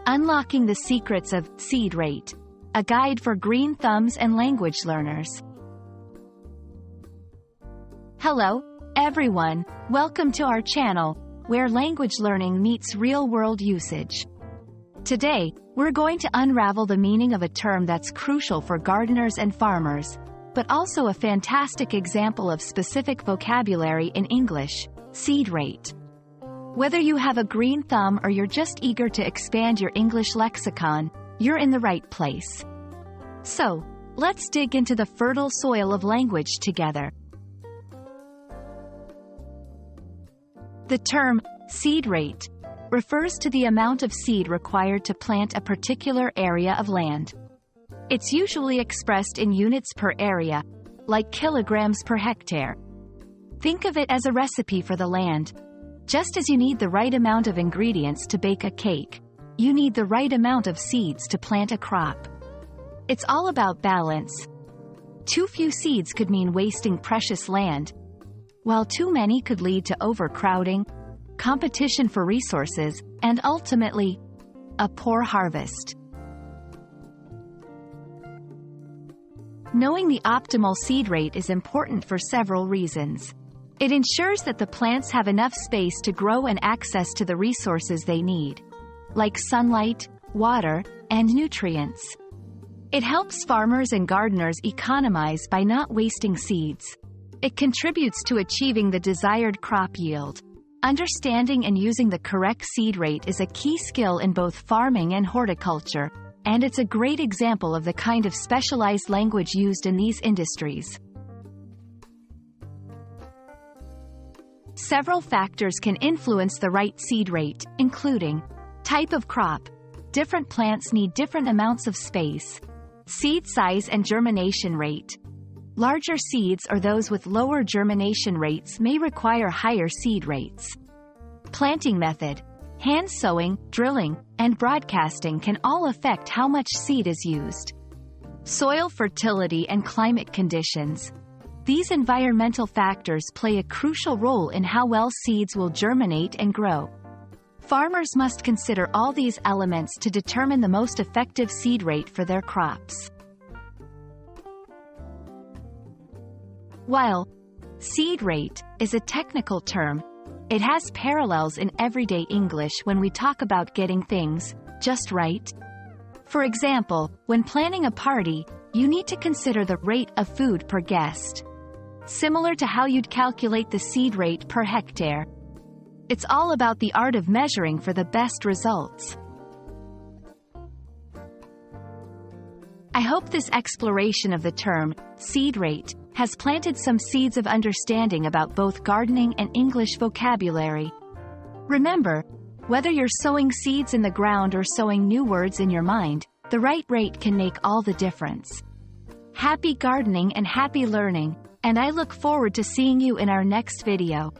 Unlocking the Secrets of Seed Rate, a guide for green thumbs and language learners. Hello, everyone. Welcome to our channel, where language learning meets real-world usage. Today, we're going to unravel the meaning of a term that's crucial for gardeners and farmers, but also a fantastic example of specific vocabulary in English: seed rate. Whether you have a green thumb or you're just eager to expand your English lexicon, you're in the right place. So, let's dig into the fertile soil of language together. The term seed rate refers to the amount of seed required to plant a particular area of land. It's usually expressed in units per area, like kilograms per hectare. Think of it as a recipe for the land. Just as you need the right amount of ingredients to bake a cake, you need the right amount of seeds to plant a crop. It's all about balance. Too few seeds could mean wasting precious land, while too many could lead to overcrowding, competition for resources, and ultimately, a poor harvest. Knowing the optimal seed rate is important for several reasons. It ensures that the plants have enough space to grow and access to the resources they need, like sunlight, water, and nutrients. It helps farmers and gardeners economize by not wasting seeds. It contributes to achieving the desired crop yield. Understanding and using the correct seed rate is a key skill in both farming and horticulture, and it's a great example of the kind of specialized language used in these industries. Several factors can influence the right seed rate, including type of crop. Different plants need different amounts of space. Seed size and germination rate. Larger seeds or those with lower germination rates may require higher seed rates. Planting method. Hand sowing, drilling, and broadcasting can all affect how much seed is used. Soil fertility and climate conditions. These environmental factors play a crucial role in how well seeds will germinate and grow. Farmers must consider all these elements to determine the most effective seed rate for their crops. While seed rate is a technical term, it has parallels in everyday English when we talk about getting things just right. For example, when planning a party, you need to consider the rate of food per guest, similar to how you'd calculate the seed rate per hectare. It's all about the art of measuring for the best results. I hope this exploration of the term seed rate has planted some seeds of understanding about both gardening and English vocabulary. Remember, whether you're sowing seeds in the ground or sowing new words in your mind, the right rate can make all the difference. Happy gardening and happy learning, and I look forward to seeing you in our next video.